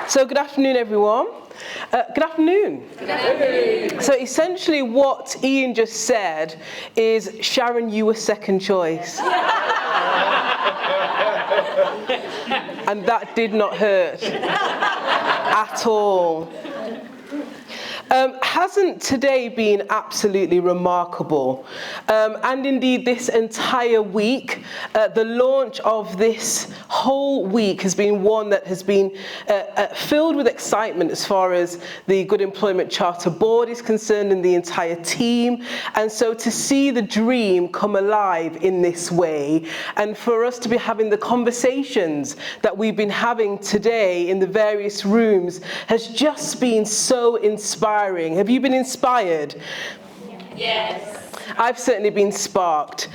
So good afternoon, everyone. Good afternoon. Good afternoon. So essentially what Ian just said is, Sharon, you were second choice. And that did not hurt at all. Hasn't today been absolutely remarkable? And indeed this entire week, the launch of this whole week has been one that has been filled with excitement as far as the Good Employment Charter Board is concerned and the entire team. And so to see the dream come alive in this way, and for us to be having the conversations that we've been having today in the various rooms has just been so inspiring. Have you been inspired? Yes. I've certainly been sparked.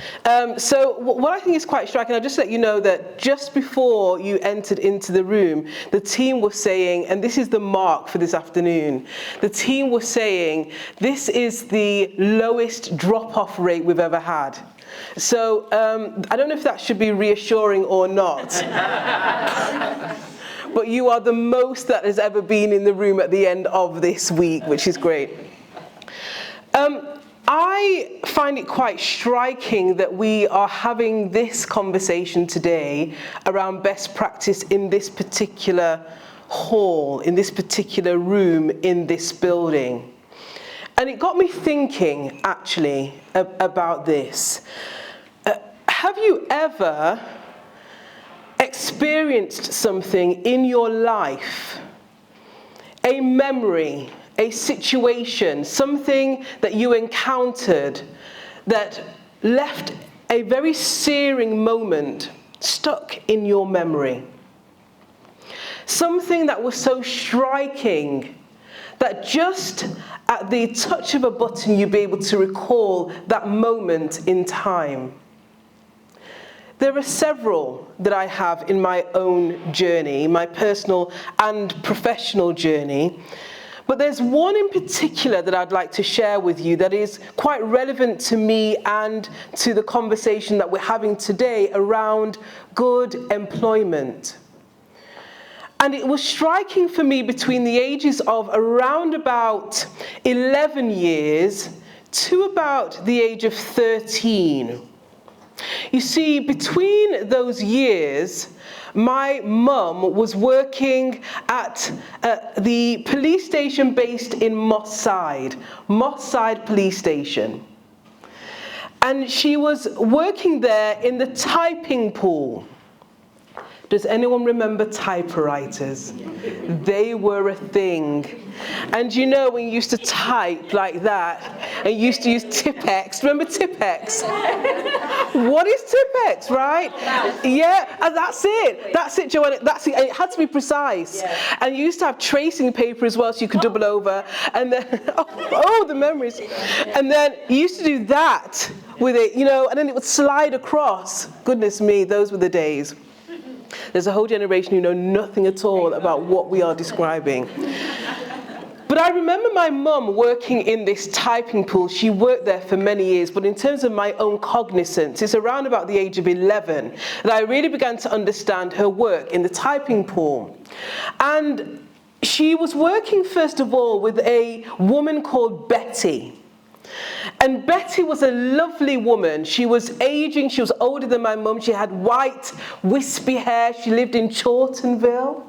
So what I think is quite striking, I'll just let you know that just before you entered into the room, the team was saying, and this is the mark for this afternoon, the team was saying, this is the lowest drop-off rate we've ever had. So I don't know if that should be reassuring or not. But you are the most that has ever been in the room at the end of this week, which is great. I find it quite striking that we are having this conversation today around best practice in this particular hall, in this particular room, in this building. And it got me thinking, actually, about this. Have you ever experienced something in your life, a memory, a situation, something that you encountered that left a very searing moment stuck in your memory? Something that was so striking that just at the touch of a button you'd be able to recall that moment in time. There are several that I have in my own journey, my personal and professional journey. But there's one in particular that I'd like to share with you that is quite relevant to me and to the conversation that we're having today around good employment. And it was striking for me between the ages of around about 11 years to about the age of 13. You see, between those years, my mum was working at the police station based in Moss Side Police Station. And she was working there in the typing pool. Does anyone remember typewriters? They were a thing. And you know when you used to type like that, and you used to use Tipp-Ex. Remember Tipp-Ex? What is Tipp-Ex, right? Yeah, and that's it, Joanna. That's it. It had to be precise. Yeah. And you used to have tracing paper as well, so you could double over. And then, oh, the memories. And then you used to do that with it, you know, and then it would slide across. Goodness me, those were the days. There's a whole generation who know nothing at all about what we are describing. But I remember my mum working in this typing pool. She worked there for many years, but in terms of my own cognizance, it's around about the age of 11 that I really began to understand her work in the typing pool. And she was working, first of all, with a woman called Betty. And Betty was a lovely woman. She was aging, she was older than my mum. She had white, wispy hair. She lived in Chorltonville.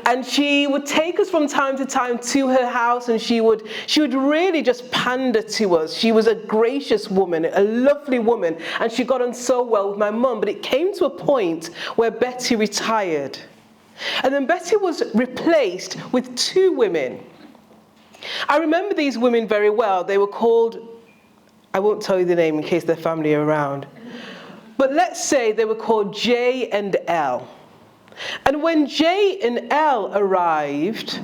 And she would take us from time to time to her house, and she would really just pander to us. She was a gracious woman, a lovely woman, and she got on so well with my mum. But it came to a point where Betty retired. And then Betty was replaced with two women. I remember these women very well. They were called, I won't tell you the name in case their family are around, but let's say they were called J and L. And when J and L arrived,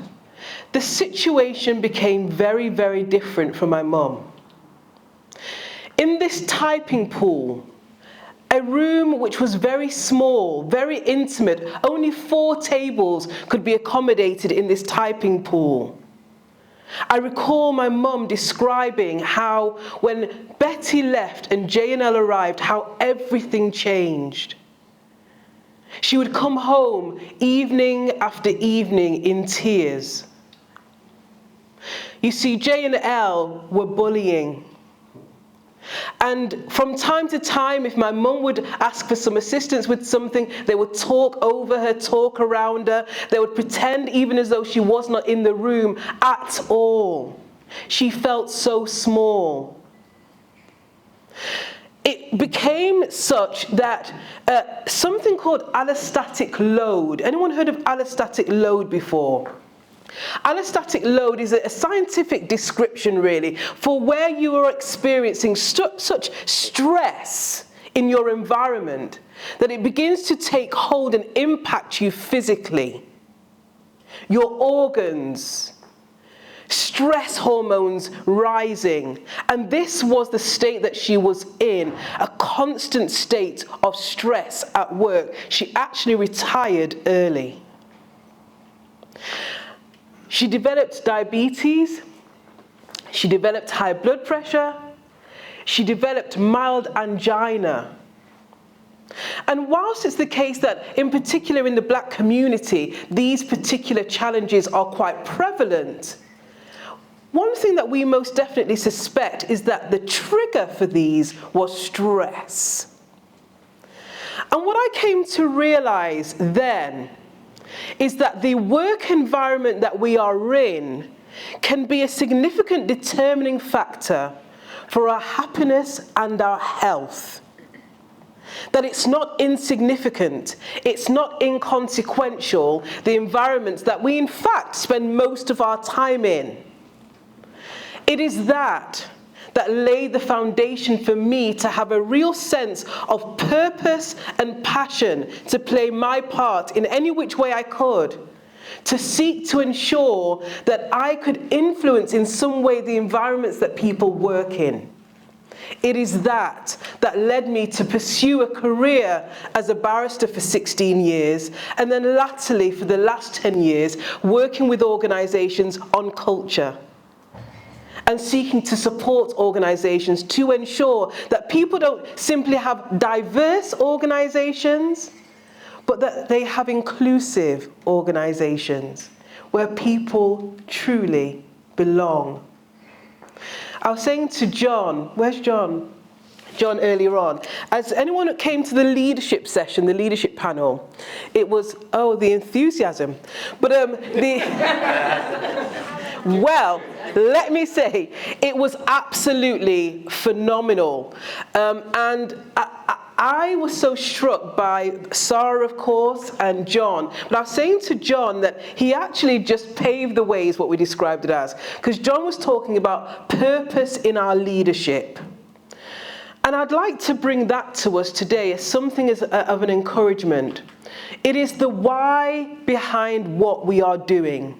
the situation became very, very different for my mum. In this typing pool, a room which was very small, very intimate, only 4 tables could be accommodated in this typing pool. I recall my mum describing how when Betty left and J and L arrived, how everything changed. She would come home evening after evening in tears. You see, J and L were bullying. And from time to time, if my mum would ask for some assistance with something, they would talk over her, talk around her. They would pretend even as though she was not in the room at all. She felt so small. It became such that something called allostatic load. Anyone heard of allostatic load before? Allostatic load is a scientific description, really, for where you are experiencing such stress in your environment that it begins to take hold and impact you physically. Your organs, stress hormones rising. And this was the state that she was in, a constant state of stress at work. She actually retired early. She developed diabetes, she developed high blood pressure, she developed mild angina. And whilst it's the case that, in particular in the black community, these particular challenges are quite prevalent, one thing that we most definitely suspect is that the trigger for these was stress. And what I came to realize then is that the work environment that we are in can be a significant determining factor for our happiness and our health. That it's not insignificant, it's not inconsequential, the environments that we in fact spend most of our time in. It is that laid the foundation for me to have a real sense of purpose and passion to play my part in any which way I could, to seek to ensure that I could influence in some way the environments that people work in. It is that led me to pursue a career as a barrister for 16 years, and then latterly for the last 10 years working with organisations on culture, and seeking to support organisations to ensure that people don't simply have diverse organisations, but that they have inclusive organisations where people truly belong. I was saying to John, where's John? John earlier on, as anyone that came to the leadership session, the leadership panel, it was, the enthusiasm. But well, let me say, it was absolutely phenomenal. And I was so struck by Sarah, of course, and John. But I was saying to John that he actually just paved the way, is what we described it as. Because John was talking about purpose in our leadership. And I'd like to bring that to us today as something of an encouragement. It is the why behind what we are doing.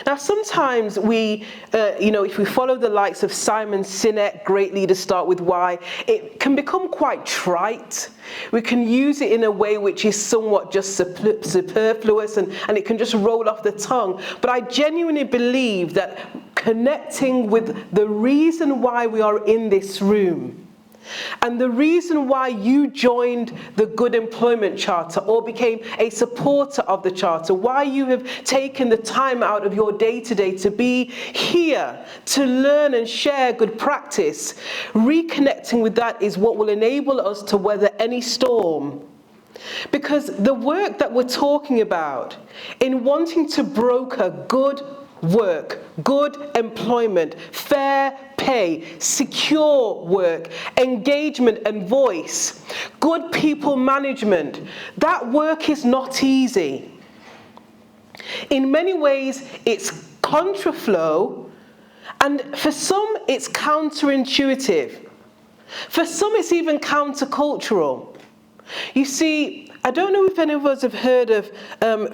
Now, sometimes we, if we follow the likes of Simon Sinek, great leaders start with why, it can become quite trite. We can use it in a way which is somewhat just superfluous and it can just roll off the tongue. But I genuinely believe that connecting with the reason why we are in this room, and the reason why you joined the Good Employment Charter or became a supporter of the Charter, why you have taken the time out of your day-to-day to be here, to learn and share good practice, reconnecting with that is what will enable us to weather any storm. Because the work that we're talking about in wanting to broker good work, good employment, fair pay, secure work, engagement and voice, good people management, that work is not easy. In many ways, it's contraflow, and for some, it's counterintuitive. For some, it's even countercultural. You see, I don't know if any of us have heard of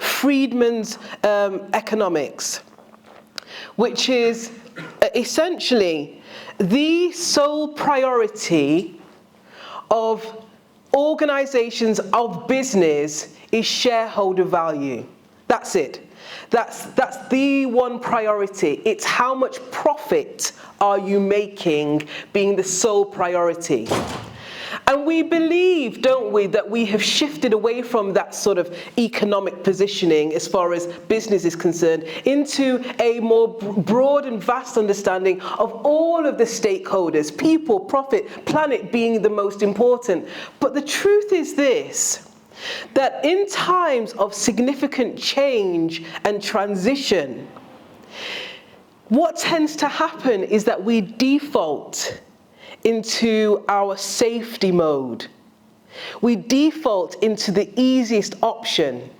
Friedman's economics, which is essentially the sole priority of organizations of business is shareholder value. That's it. That's the one priority. It's how much profit are you making being the sole priority. And And we believe, don't we, that we have shifted away from that sort of economic positioning as far as business is concerned into a more broad and vast understanding of all of the stakeholders, people, profit, planet being the most important. But the truth is this, that in times of significant change and transition, what tends to happen is that we default into our safety mode. We default into the easiest option.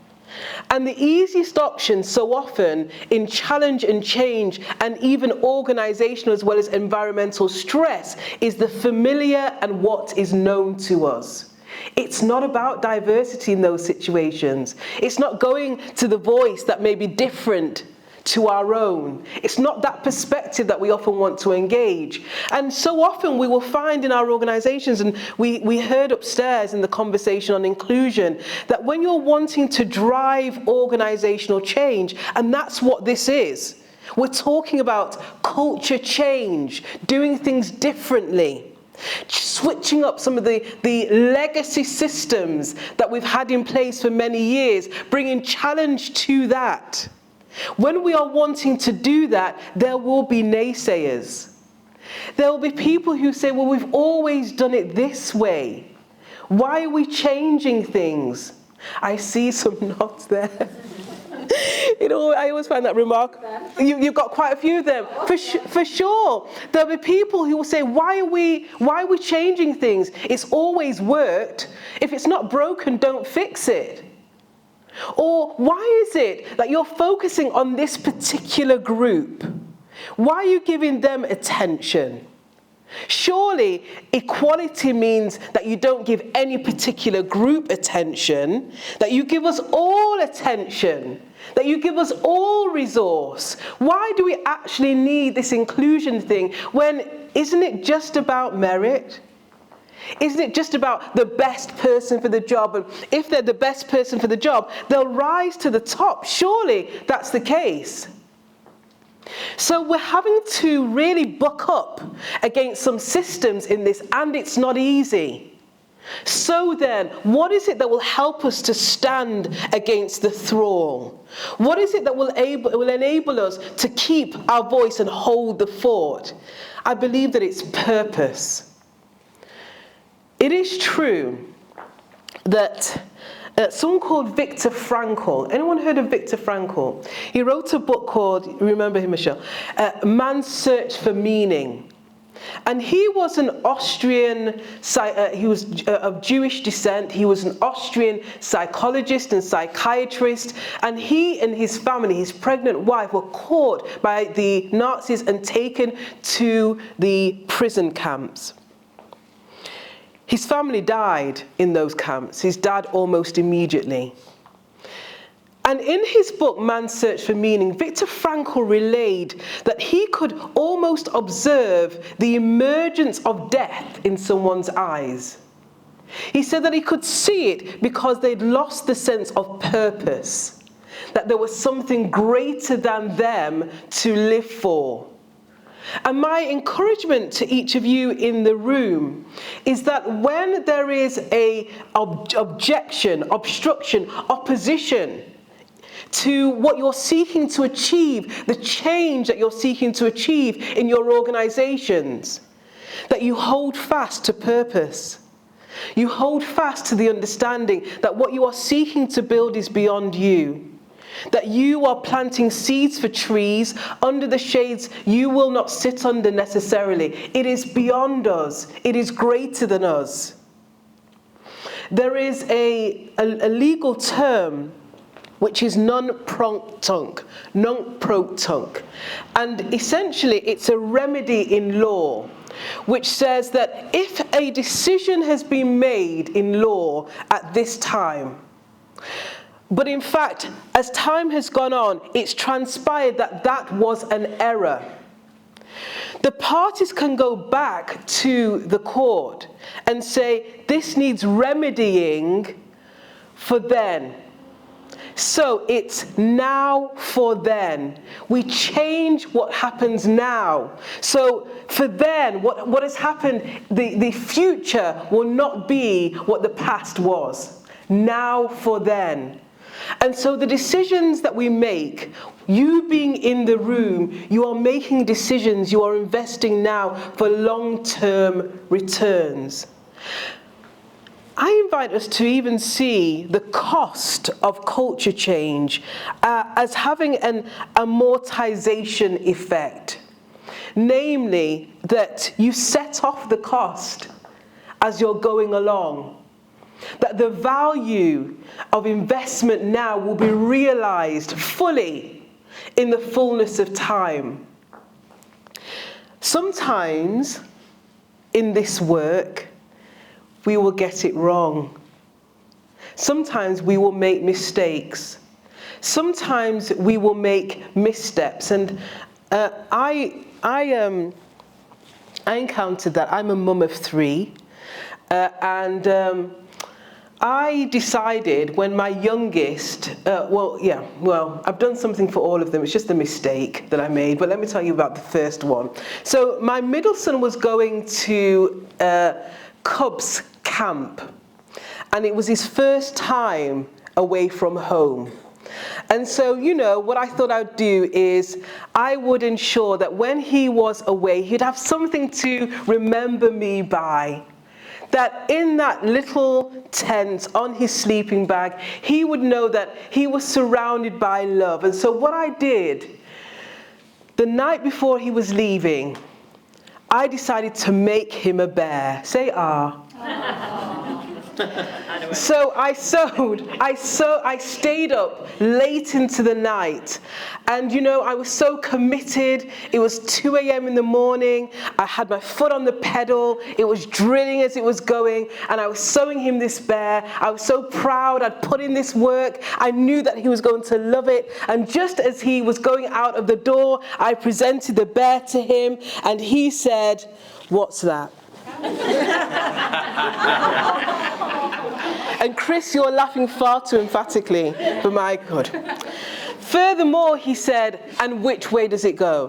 And the easiest option so often in challenge and change and even organizational as well as environmental stress is the familiar and what is known to us. It's not about diversity in those situations. It's not going to the voice that may be different to our own. It's not that perspective that we often want to engage. And so often we will find in our organizations, and we heard upstairs in the conversation on inclusion, that when you're wanting to drive organizational change, and that's what this is, we're talking about culture change, doing things differently, switching up some of the legacy systems that we've had in place for many years, bringing challenge to that. When we are wanting to do that, there will be naysayers. There will be people who say, well, we've always done it this way. Why are we changing things? I see some nods there. You know, I always find that remarkable. You've got quite a few of them. For sure. There'll be people who will say, why are we changing things? It's always worked. If it's not broken, don't fix it. Or why is it that you're focusing on this particular group? Why are you giving them attention? Surely equality means that you don't give any particular group attention, that you give us all attention, that you give us all resource. Why do we actually need this inclusion thing when isn't it just about merit? Isn't it just about the best person for the job? And if they're the best person for the job, they'll rise to the top. Surely that's the case. So we're having to really buck up against some systems in this, and it's not easy. So then, what is it that will help us to stand against the thrall? What is it that will enable us to keep our voice and hold the fort? I believe that it's purpose. It is true that someone called Viktor Frankl, anyone heard of Viktor Frankl? He wrote a book called, remember him, Michelle? Man's Search for Meaning. And he was an Austrian, he was of Jewish descent, he was an Austrian psychologist and psychiatrist, and he and his family, his pregnant wife, were caught by the Nazis and taken to the prison camps. His family died in those camps, his dad almost immediately. And in his book, Man's Search for Meaning, Viktor Frankl relayed that he could almost observe the emergence of death in someone's eyes. He said that he could see it because they'd lost the sense of purpose, that there was something greater than them to live for. And my encouragement to each of you in the room is that when there is an objection, obstruction, opposition to what you're seeking to achieve, the change that you're seeking to achieve in your organizations, that you hold fast to purpose. You hold fast to the understanding that what you are seeking to build is beyond you. That you are planting seeds for trees under the shades you will not sit under necessarily. It is beyond us. It is greater than us. There is a legal term which is non-protunct. And essentially it's a remedy in law which says that if a decision has been made in law at this time, but in fact, as time has gone on, it's transpired that that was an error, the parties can go back to the court and say, this needs remedying for then. so it's now for then. We change what happens now. So for then, what has happened, the future will not be what the past was. Now for then. And so the decisions that we make, you being in the room, you are making decisions, you are investing now for long-term returns. I invite us to even see the cost of culture change as having an amortization effect. Namely, that you set off the cost as you're going along. That the value of investment now will be realized fully in the fullness of time. Sometimes in this work, we will get it wrong. Sometimes we will make mistakes. Sometimes we will make missteps. And I encountered that. I'm a mum of 3. I decided when my youngest, I've done something for all of them. It's just a mistake that I made. But let me tell you about the first one. So my middle son was going to Cubs camp, and it was his first time away from home. And so, what I thought I'd do is I would ensure that when he was away, he'd have something to remember me by. That in that little tent on his sleeping bag, he would know that he was surrounded by love. And so what I did, the night before he was leaving, I decided to make him a bear. Say ah. So I stayed up late into the night, and I was so committed. It was 2 a.m. in the morning. I had my foot on the pedal. It was drilling as it was going, and I was sewing him this bear. I was so proud. I'd put in this work. I knew that he was going to love it. And just as he was going out of the door, I presented the bear to him, and he said, "What's that?" And Chris, you're laughing far too emphatically for my good. Furthermore, he said, "And which way does it go?"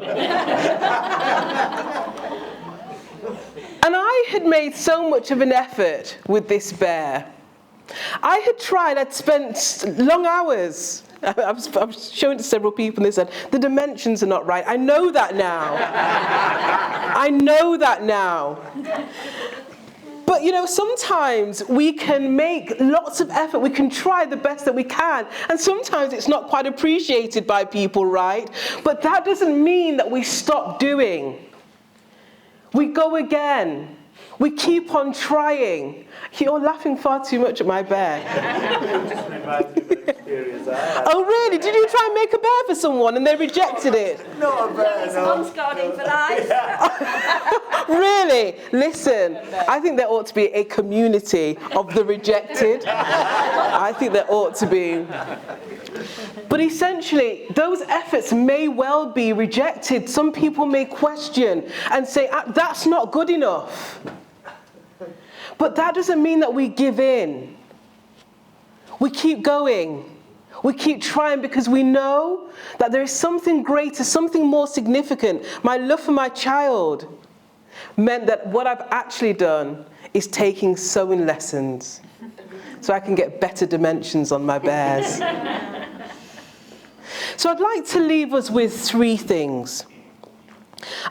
And I had made so much of an effort with this bear. I had tried, I'd spent long hours. I was showing it to several people, and they said, "The dimensions are not right." I know that now. I know that now. But sometimes we can make lots of effort. We can try the best that we can. And sometimes it's not quite appreciated by people, right? But that doesn't mean that we stop doing. We go again. We keep on trying. You're laughing far too much at my bear. Just reminds me of an experience I had. Oh, really? Did you try and make a bear for someone and they rejected it? Not a bear, no. Mum's got in for life. Really? Listen, I think there ought to be a community of the rejected. I think there ought to be. But essentially, those efforts may well be rejected. Some people may question and say, "That's not good enough." But that doesn't mean that we give in. We keep going. We keep trying because we know that there is something greater, something more significant. My love for my child meant that what I've actually done is taking sewing lessons so I can get better dimensions on my bears. So I'd like to leave us with 3 things.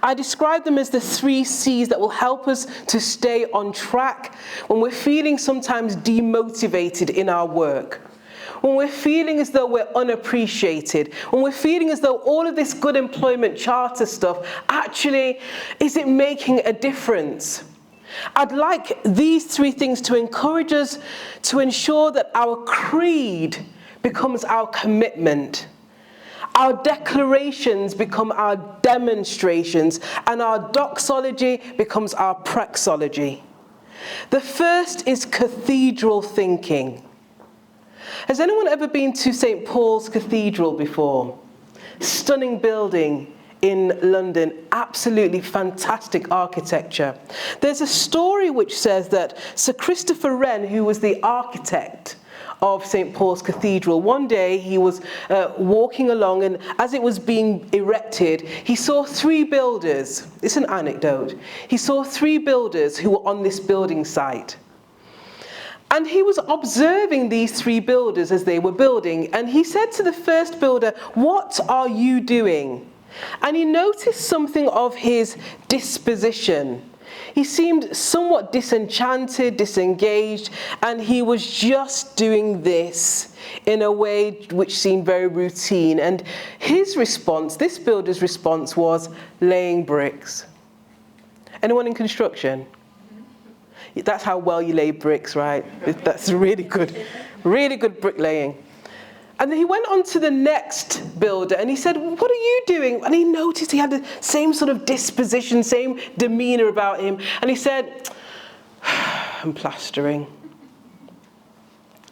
I describe them as the 3 C's that will help us to stay on track when we're feeling sometimes demotivated in our work, when we're feeling as though we're unappreciated, when we're feeling as though all of this good employment charter stuff, actually, is it making a difference? I'd like these 3 things to encourage us to ensure that our creed becomes our commitment. Our declarations become our demonstrations, and our doxology becomes our praxology. The first is cathedral thinking. Has anyone ever been to St. Paul's Cathedral before? Stunning building in London, absolutely fantastic architecture. There's a story which says that Sir Christopher Wren, who was the architect of St. Paul's Cathedral. One day he was walking along, and as it was being erected, he saw 3 builders. It's an anecdote. He saw 3 builders who were on this building site. And he was observing these 3 builders as they were building, and he said to the first builder, "What are you doing?" And he noticed something of his disposition. He seemed somewhat disenchanted, disengaged, and he was just doing this in a way which seemed very routine. And his response, this builder's response, was laying bricks. Anyone in construction? That's how well you lay bricks, right? That's really good bricklaying. And then he went on to the next builder and he said, "What are you doing?" And he noticed he had the same sort of disposition, same demeanor about him. And he said, "I'm plastering."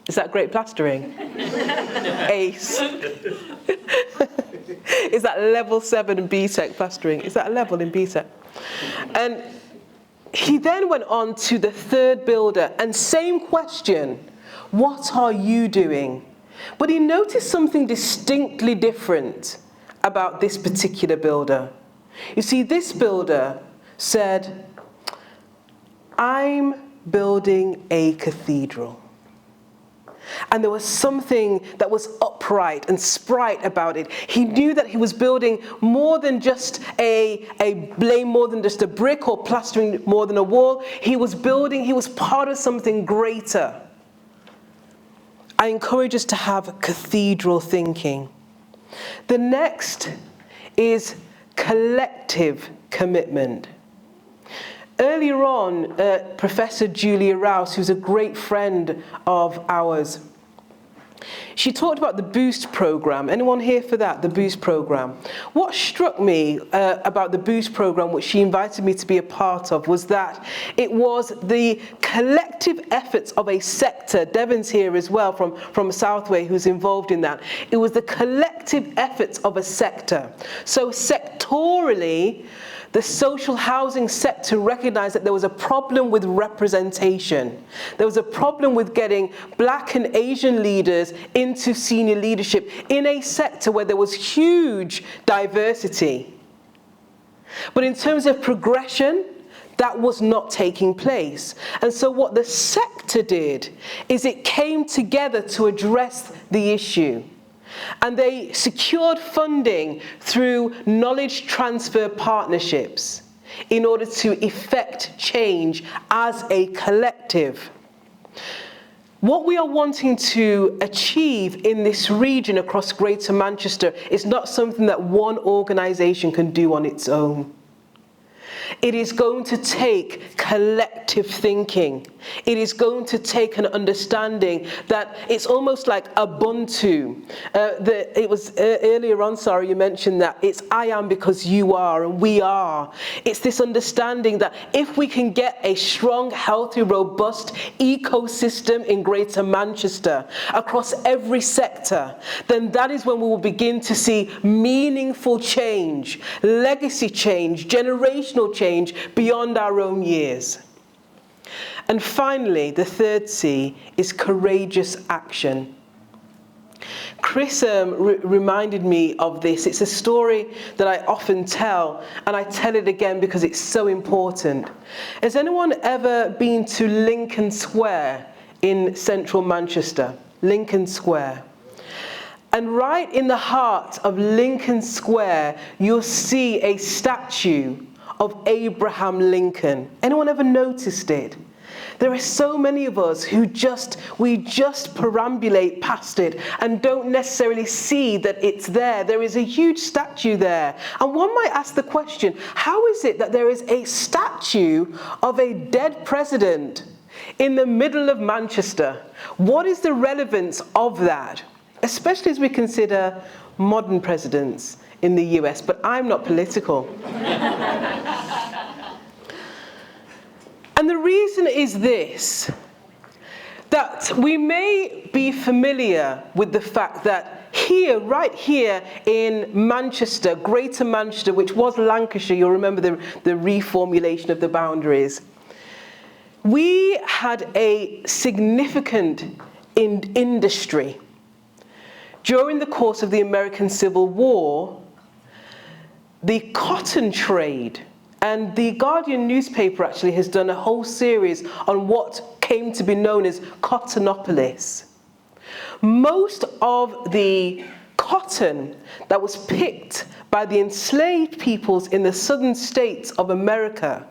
Is that great plastering? Ace. Is that level 7 in BTEC plastering? Is that a level in BTEC? And he then went on to the third builder, and same question, "What are you doing?" But he noticed something distinctly different about this particular builder. You see, this builder said, "I'm building a cathedral." And there was something that was upright and sprite about it. He knew that he was building more than just laying more than just a brick or plastering more than a wall. He was part of something greater. I encourage us to have cathedral thinking. The next is collective commitment. Earlier on, Professor Julia Rouse, who's a great friend of ours, she talked about the Boost program. Anyone here for that, the Boost program? What struck me about the Boost program, which she invited me to be a part of, was that it was the collective efforts of a sector. Devon's here as well from Southway, who's involved in that. It was the collective efforts of a sector. So sectorally, the social housing sector recognized that there was a problem with representation. There was a problem with getting Black and Asian leaders into senior leadership in a sector where there was huge diversity. But in terms of progression, that was not taking place. And so what the sector did is it came together to address the issue. And they secured funding through knowledge transfer partnerships in order to effect change as a collective. What we are wanting to achieve in this region across Greater Manchester is not something that one organisation can do on its own. It is going to take collective thinking. It is going to take an understanding that it's almost like Ubuntu. It was earlier on, Sarah, you mentioned that it's I am because you are and we are. It's this understanding that if we can get a strong, healthy, robust ecosystem in Greater Manchester across every sector, then that is when we will begin to see meaningful change, legacy change, generational change beyond our own years. And finally, the third C is courageous action. Chris reminded me of this. It's a story that I often tell, and I tell it again because it's so important. Has anyone ever been to Lincoln Square in central Manchester? Lincoln Square. And right in the heart of Lincoln Square, you'll see a statue of Abraham Lincoln. Anyone ever noticed it? There are so many of us who we just perambulate past it and don't necessarily see that it's there. There is a huge statue there. And one might ask the question, how is it that there is a statue of a dead president in the middle of Manchester? What is the relevance of that? Especially as we consider modern presidents in the US, but I'm not political. And the reason is this, that we may be familiar with the fact that here, right here in Manchester, Greater Manchester, which was Lancashire, you'll remember the reformulation of the boundaries, we had a significant in industry. During the course of the American Civil War, the cotton trade, and the Guardian newspaper actually has done a whole series on what came to be known as Cottonopolis. Most of the cotton that was picked by the enslaved peoples in the southern states of America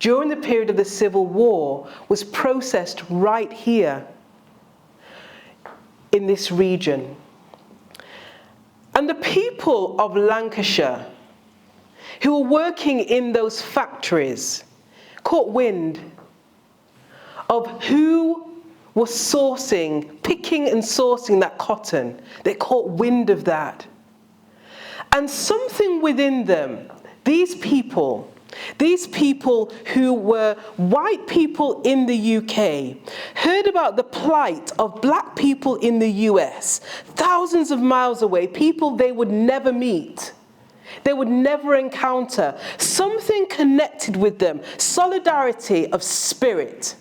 during the period of the Civil War was processed right here in this region. And the people of Lancashire who were working in those factories caught wind of who was picking and sourcing that cotton. They caught wind of that. And something within them, these people who were white people in the UK, heard about the plight of black people in the US, thousands of miles away, people they would never meet. They would never encounter. Something connected with them, solidarity of spirit,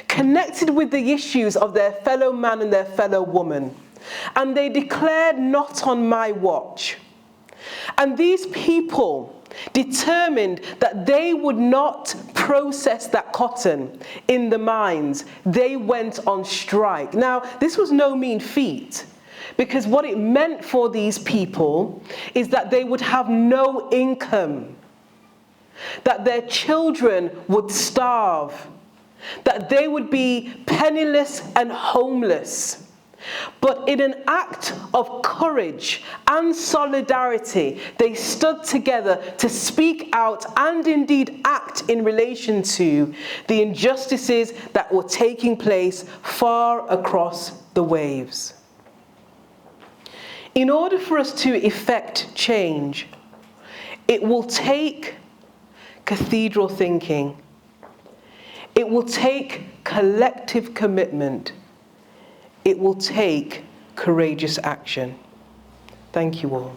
connected with the issues of their fellow man and their fellow woman. And they declared, "Not on my watch." And these people determined that they would not process that cotton in the mines. They went on strike. Now, this was no mean feat, because what it meant for these people is that they would have no income, that their children would starve, that they would be penniless and homeless. But in an act of courage and solidarity, they stood together to speak out and indeed act in relation to the injustices that were taking place far across the waves. In order for us to effect change, it will take cathedral thinking. It will take collective commitment. It will take courageous action. Thank you all.